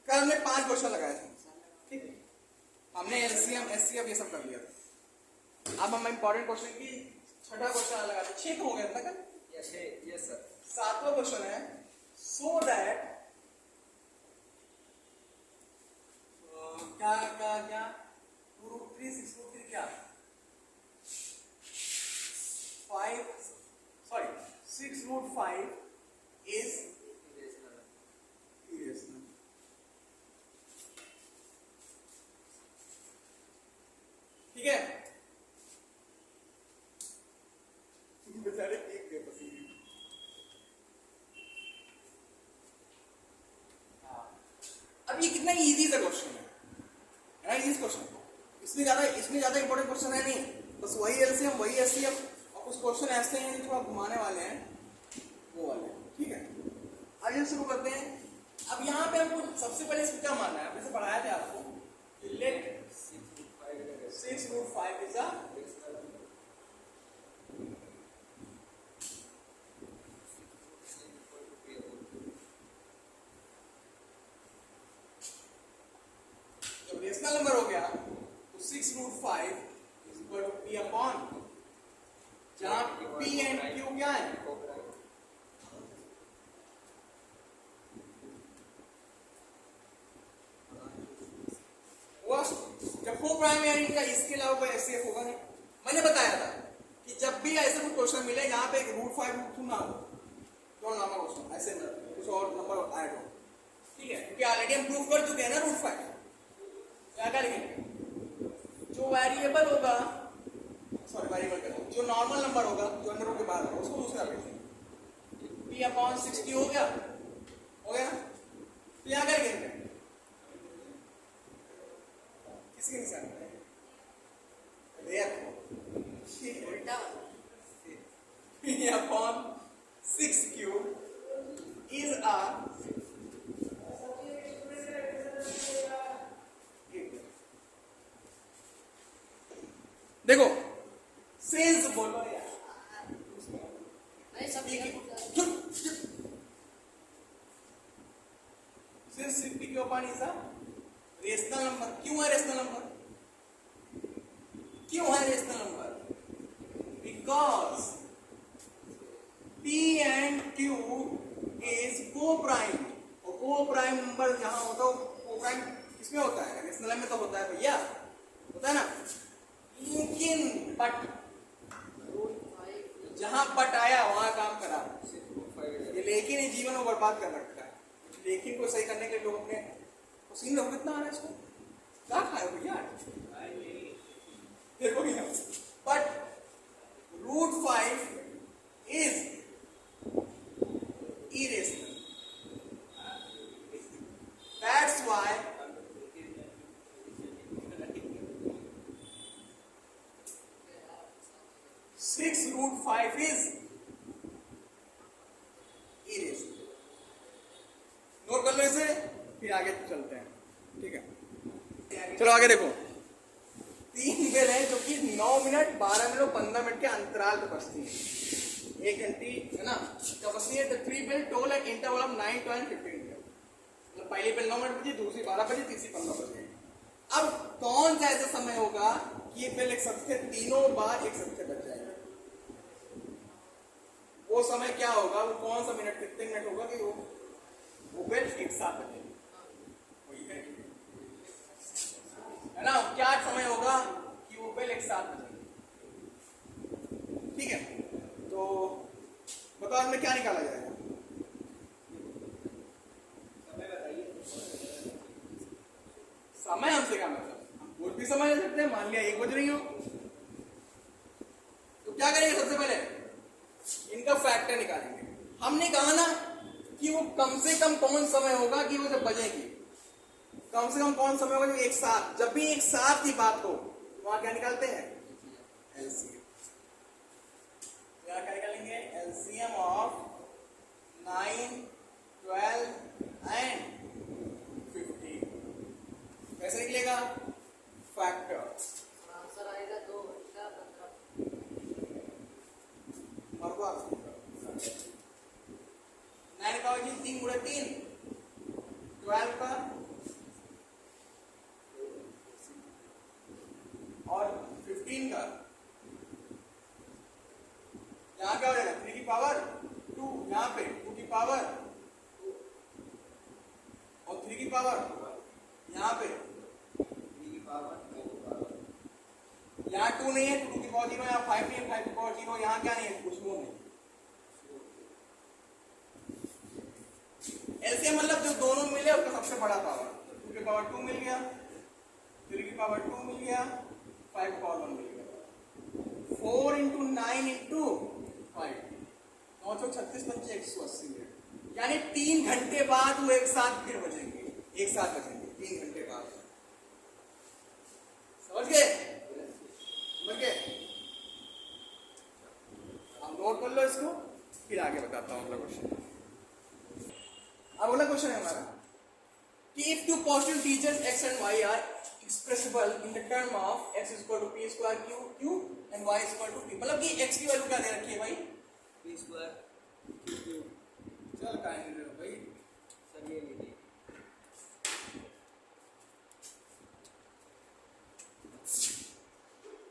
कल हमने 5 क्वेश्चन लगाए थे, ठीक है, हमने एलसीएम एचसीएफ ये सब कर लिया था। अब हम इंपॉर्टेंट क्वेश्चन की छठा क्वेश्चन लगाते हैं। 6 हो गया था कल? Yes sir. 7वां क्वेश्चन है, सो दैट क्या क्या क्या 2√3 6√3 क्या 5 सॉरी 6√5 इज irrational। ठीक है, बेचारे एक गए पसीने। अब ये कितना इजी सा क्वेश्चन है ना, इजी क्वेश्चन, इसमें ज्यादा इंपॉर्टेंट क्वेश्चन है नहीं, बस वही एलसीएम वही एचसीएफ और कुछ क्वेश्चन ऐसे हैं जो आप घुमाने वाले हैं वो वाले, ठीक है। आइए शुरू करते हैं। अब यहाँ पे हमको सबसे पहले इसको क्या मानना है, जैसे पढ़ाया था आपको, let 6√5 is a rational number हो गया तो 6√5 is equal to p upon, जहां p एंड q क्या है, जब को प्राइम है इनका, इसके अलावा कोई एचसीएफ होगा नहीं। मैंने बताया था कि जब भी ऐसे कोई क्वेश्चन मिले यहाँ पे √5 √2 ना हो तो नामा क्वेश्चन ऐसे कुछ और नंबर ऐड हो, ठीक है, क्योंकि ऑलरेडी हम प्रूव कर चुके हैं ना √5। क्या करेंगे, जो वेरिएबल होगा, सॉरी वेरिएबल कह रहा हूं, जो नॉर्मल नंबर होगा जो अंडर रूट के बाहर होगा उसको दूसरा भेजेंगे। p अपॉन 60 हो गया ना, तो क्या करेंगे, किसके निशान उल्टा p अपॉन 6 इज a देखो सेंस बोलो यार, सिर्फ p क्यों पानी सा रेशनल नंबर। क्यों है रेशनल नंबर, क्यों है rational number, because p and q is को प्राइम, और को प्राइम नंबर जहां होता है को प्राइम किसमें होता है, रेशनल में तो होता है भैया, होता है ना। लेकिन बट जहां बट आया वहां काम करा, ये लेकिन ये जीवन को बर्बाद कर रखा है। लेकिन को सही करने के लिए लोग अपने पसीने लोग कितना आ रहा है इसको, क्या खाए भैया, देखो but √5 is irrational, that's why 6√5 is irrational। Note कर लो इसे, फिर आगे चलते हैं, ठीक है। चलो आगे देखो, 3 बेल है जो कि 9 मिनट 12 मिनट 15 मिनट के अंतराल पे बजती है, 1 घंटी है ना, कब बजती है, 3 bell toll at interval of 9, 12, 15 minute, मतलब पहली बेल 9 मिनट बजी, दूसरी 12 बजी, तीसरी 15 बजी। अब कौन सा ऐसा समय होगा कि ये बेल एक साथ तीनों बार एक साथ बज जाएगा, वो समय क्या होगा, वो कौन सा मिनट कितने मिनट होगा कि वो बेल एक साथ बजेगी, वही है ना, क्या समय होगा कि वो बेल एक साथ बजेगी, ठीक है। तो बताओ इसमें क्या निकाला जाएगा, समय बताइए, समय हमसे क्या मतलब, हम कुछ भी समय ले सकते हैं, मान लिया 1 बज रही हो तो क्या करेंगे, सबसे पहले इनका फैक्टर निकालेंगे। हमने कहा ना कि वो कम से कम कौन समय होगा कि वो जब बजेगी, कम से कम कौन समय होगा, एक साथ, जब भी एक साथ की बात हो वहां क्या निकालते हैं, एलसीएम। क्या निकालेंगे, एलसीएम ऑफ 9, 12 एंड 15 कैसे निकलेगा, फैक्टर आंसर आएगा 2 घंटा 9 का 3 गुणे 3, 12 का पावर यहाँ पे, यहाँ 2 नहीं है, 2 की पावर 0, यहाँ 5 नहीं है, 5 की पावर 0, यहाँ क्या नहीं है, कुछ वो नहीं। एलसीएम मतलब जो दोनों मिले उसका सबसे बड़ा पावर, 2 की पावर 2 मिल गया, 3 की पावर 2 मिल गया, 5 की पावर 1 मिल गया। 4 इंटू 9 इंटू 5, 936 पंचे 180 मिनट, यानी 3 घंटे बाद वो एक साथ फिर बजेंगे, 3 घंटे बाद। समझ गए? आप नोट कर लो इसको, फिर आगे बताता हूँ अगला क्वेश्चन। अब अगला क्वेश्चन है हमारा कि if two positive integers x and y are expressible in the term of x is equal to p square q and y is equal to p, मतलब कि x की वैल्यू क्या दे रखी है भाई, p square q। चल काहे नहीं भाई, सर ये लीजिए,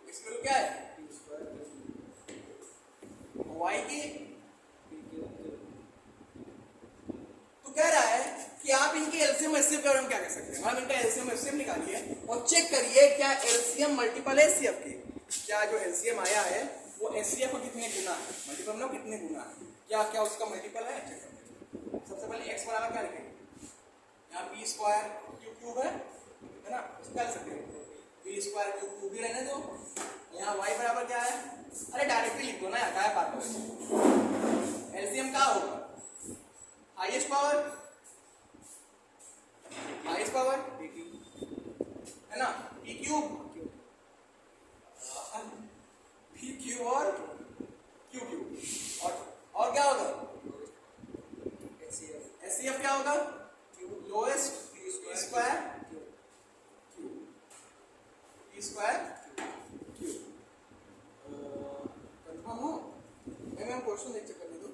x की वैल्यू क्या है, p square y की। p q। तो कह रहा है कि आप इनके एलसीएम एचसीएफ के बारे में क्या कह सकते हैं, हम इनका एलसीएम एचसीएफ निकालिए और चेक करिए क्या एलसीएम मल्टीपल है एचसीएफ की, क्या जो एलसीएम आया है वो एचसीएफ का कितने गुना है, मल्टीपल मतलब कितने गुना है, क्या उसका मल्टीपल है, चेक करिए। सबसे पहले x बराबर क्या लिखेंगे, यहाँ p स्क्वायर q क्यूब है ना, उसको क्या लिख सकते हैं, p स्क्वायर q क्यूब भी रहने दो, यहाँ y बराबर क्या है, अरे डायरेक्टली लिख दो ना यार, क्या बात करो। एलसीएम क्या होगा, हाईएस्ट पावर है ना, p क्यूब और q क्यूब, और क्या होगा, एचसीएफ क्या होगा, लोएस्ट स्क्वायर क्यूब। कंफर्म हो, मैं क्वेश्चन देख चेक करने दो।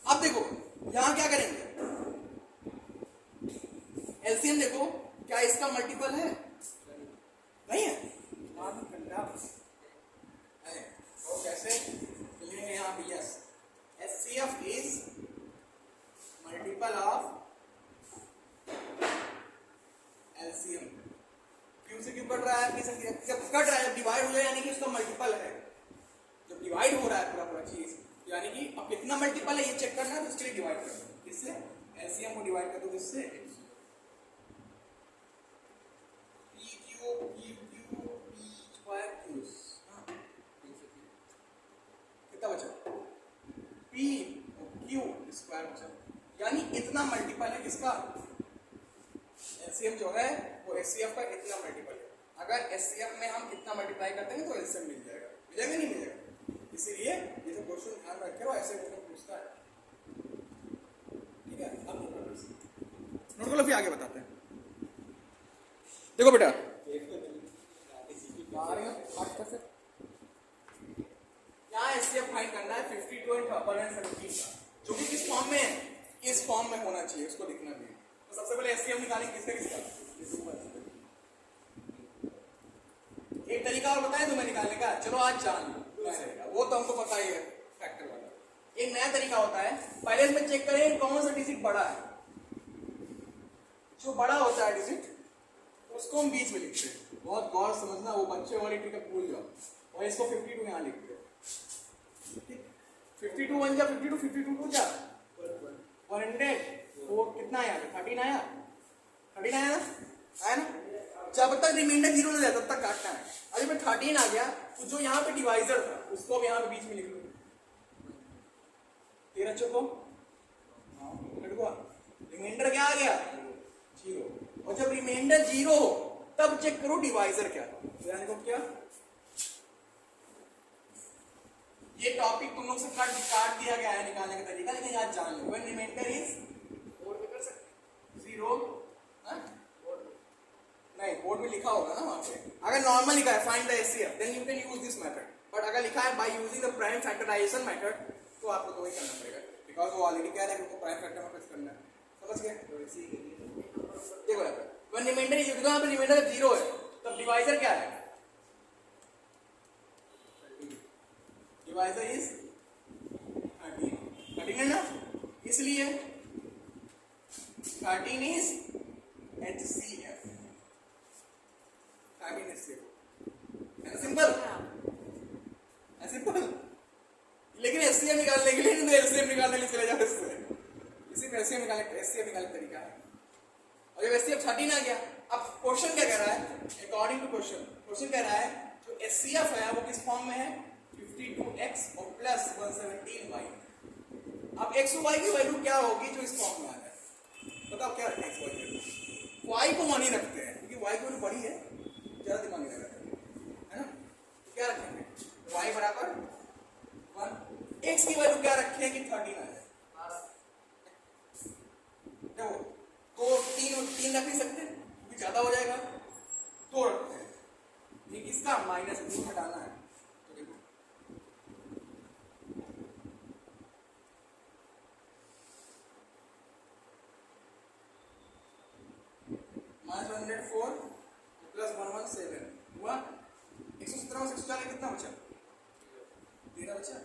अब देखो यहां क्या करेंगे, एलसीएम देखो क्या इसका मल्टीपल है, नहीं है, तो कैसे लिखेंगे यहाँ पे, yes HCF is multiple of LCM. क्यों से क्यों कट रहा है, जब कट रहा है, जब डिवाइड हो जाए यानी कि उसका मल्टीपल है, जब डिवाइड हो रहा है पूरा चीज यानी कि अब कितना मल्टीपल है ये चेक करना है, तो इसके लिए डिवाइड कर दो, किससे, एलसीएम को डिवाइड कर दो किससे, कितना बचा, p q स्क्वायर बचा, यानी इतना मल्टीपल है किसका, एलसीएम जो है वो एचसीएफ का इतना मल्टीपल है। अगर एचसीएफ में हम इतना मल्टीप्लाई करते हैं तो एलसीएम मिल जाएगा, मिलेगा नहीं मिलेगा, इसीलिए ये तो क्वेश्चन ध्यान रखे हो, ऐसे क्वेश्चन पूछता है, ठीक है। अब नोट कर लो, फिर आगे बताते हैं। देखो बेटा यहाँ एचसीएफ फाइंड करना है 52 एंड 117 का, जो कि किस फॉर्म में है, इस फॉर्म में होना चाहिए, उसको लिखना भी। तो सबसे पहले एचसीएफ निकालेंगे किसका, एक तरीका और बताएं तुम्हें निकालने का, चलो आज जान लो, वो तो हमको पता ही है फैक्टर वाला। एक नया तरीका होता है, पहले इसमें चेक करें कौन सा डिजिट बड़ा है, जो बड़ा होता है डिजिट उसको हम बीच में लिखते हैं, बहुत गौर समझना, वो बच्चे वाली ट्रिक भूल जाओ, और इसको 52 यहाँ लिखते हैं, 52 1 जा 52, 52 2 जा 100, वो कितना आया, 13 आया, 13 आया ना, जब तक रिमाइंडर 0 नहीं जाता तब तक काटना है। अभी मैं 13 आ गया तो जो यहाँ पे डिवाइजर था उसको अब यहाँ पे बीच में लिख लो, 13 चौको रिमाइंडर क्या आ गया 0, और जब रिमाइंडर 0 हो तब चेक करो डिवाइजर क्या, को क्या, ये टॉपिक तुम लोग से काट दिया गया है निकालने का तरीका, लेकिन याद जान लो, व्हेन रिमाइंडर इज 0, नहीं बोर्ड में लिखा होगा ना वहां पे, अगर नॉर्मल लिखा है find the HCF then you can use this method, but अगर लिखा है by using the prime factorization method तो आपको तो वही करना पड़ेगा, बिकॉज वो ऑलरेडी कह रहा है कि उनको प्राइम फैक्टर में फिक्स करना है। समझ गए? तो इसी के लिए देखो यहाँ पे वन रिमाइंडर इज, यहाँ पे रिमाइंडर 0 है, तब डिवाइजर क्या है? डिवाइजर इज 13 है ना, इसलिए 13 इज HCF, 13 इज सिंपल है, सिंपल। लेकिन HCF निकालने के लिए नहीं, तो LCM निकालने के लिए चले जाओ इससे, इसी में HCF निकालने का तरीका है। और जब HCF 13 आ गया, अब क्वेश्चन क्या कह रहा है? अकॉर्डिंग टू क्वेश्चन कह रहा है जो HCF है वो किस फॉर्म में है? 52x और प्लस 117y। अब x और y की वैल्यू क्या होगी जो इस फॉर्म में आ जाए? बताओ क्या रखें x y की वैल्यू? y को मान ही रखते हैं क्योंकि y की वैल्यू बड़ी है, ज्यादा दिमाग नहीं लगाते, है ना? तो क्या रखेंगे? y बराबर 1, x की वैल्यू क्या रखें कि 13 आ जाए? देखो तो 3 रख नहीं सकते क्योंकि ज्यादा हो जाएगा, 2 रखते हैं, ठीक, इसका -3 हटाना है। तो देखो -104 प्लस 117 हुआ 117 में 140 कितना बचा? 13 बचा।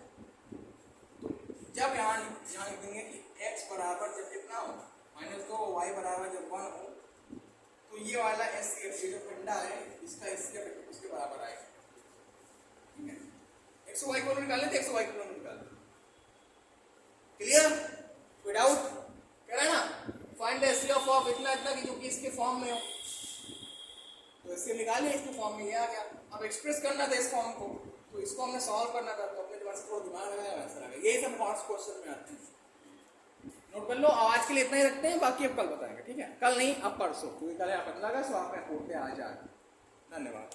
तो जब यहाँ लिख देंगे कि x बराबर जब कितना हो -2, y बराबर जब 1 हो, तो ये वाला HCF जो फंडा है इसका HCF उसके बराबर आएगा, ठीक है? x और y को निकालने थे, x और y को निकाल, क्लियर? कोई डाउट? कह रहा है ना फाइंड द HCF ऑफ इतना इतना कि जो कि इसके फॉर्म में हो, तो इससे निकाले, इसके फॉर्म में ये आ गया। अब एक्सप्रेस करना था इस फॉर्म को, तो इसको हमने सॉल्व करना था, तो अपने दिमाग से थोड़ा दिमाग लगाया, वैसा लगा। यही सब हॉट्स क्वेश्चन में आते हैं, नोट कर लो। आज के लिए इतना ही रखते हैं, बाकी अब कल बताएंगे, ठीक है? कल नहीं, अब परसों, क्योंकि कल है 15 अगस्त, तो आप एयरपोर्ट पे आ जाए। धन्यवाद।